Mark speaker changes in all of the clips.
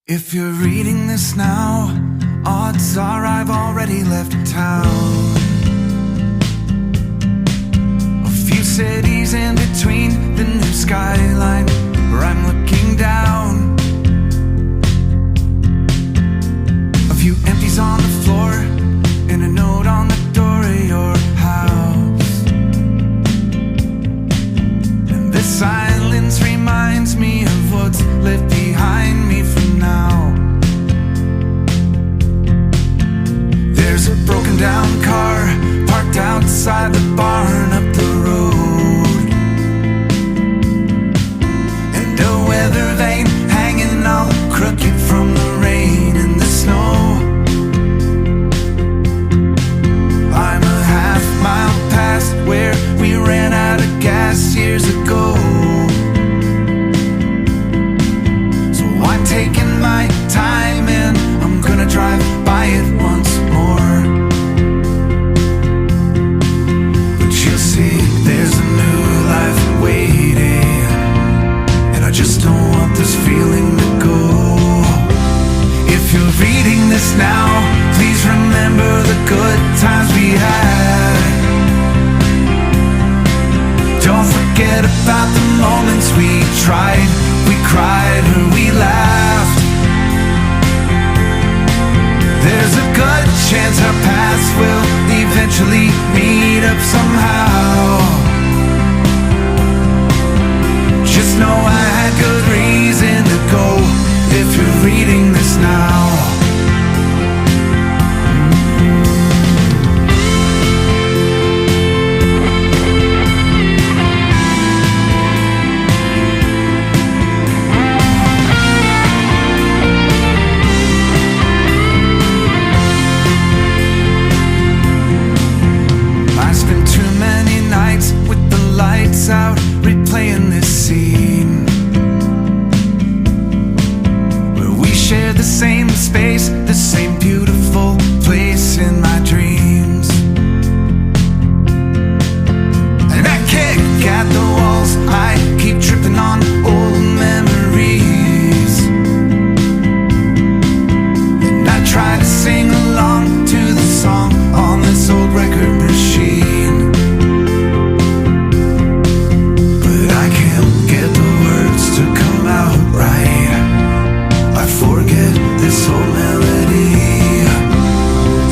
Speaker 1: If you're reading this now, odds are I've already left town. A few cities in between the new skyline where I'm looking down. A few empties on the floor and a note on the door of your house. And this silence reminds me of what's left behind me for now. There's a broken down car parked outside the barn up the road, and a weather vane hanging all crooked from the rain and the snow. I'm a half-mile past where we ran out of gas years ago. So I'm taking my time and I'm gonna drive by it once more. But you'll see there's a new life waiting, and I just don't want this feeling to go. If you're reading this now, please remember the good times we had. Don't forget about the moments we tried, we cried, or we laughed. There's a good chance our paths will eventually meet up somehow. Just know I had good reason to go if you're reading this now. With the lights out, replaying this scene where we share the same space, the same beautiful place in my dreams. And I kick at the walls, I keep tripping on old memories, and I try to sing along to the song on this old record machine. To come out right, I forget this whole melody.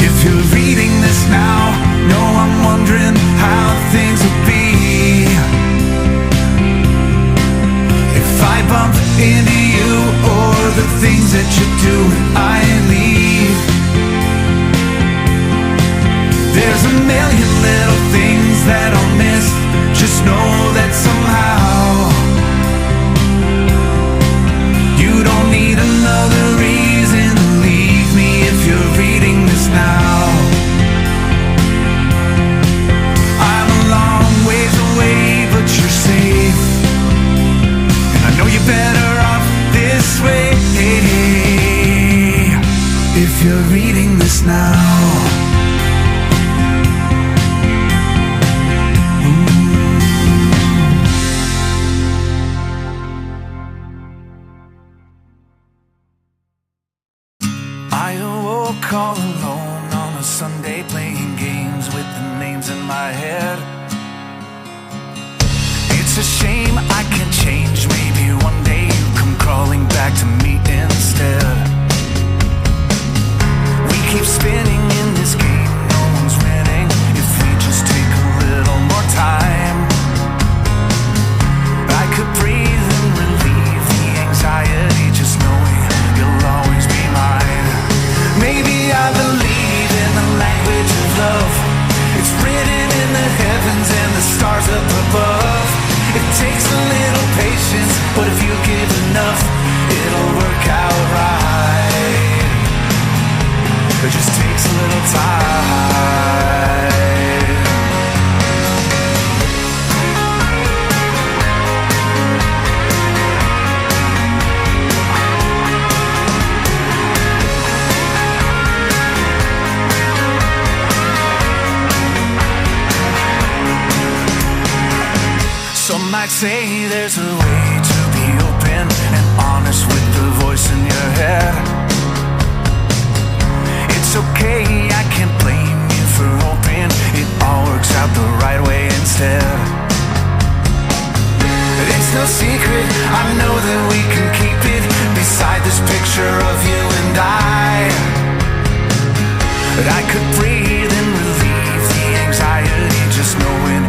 Speaker 1: If you're reading this now, know I'm wondering how things will be if I bump into you or the things that you do when I leave. There's a million little things that I'll miss. Just know that somehow you don't need another reason to leave me if you're reading this now. I'm a long ways away, but you're safe, and I know you're better off this way if you're reading this now. All alone on a Sunday playing games with the names in my head. It's a shame I can't change. Maybe one day you come crawling back to me instead. We keep spinning in this game, no one's winning. If we just take a little more time, I could breathe and relieve the anxiety just knowing you'll always be mine. Maybe I believe in the language of love. It's written in the heavens and the stars up above. It takes a little patience, but if you give enough, it'll work out right. It just takes a little time. Some might say there's a way to be open and honest with the voice in your head. I could breathe and relieve the anxiety just knowing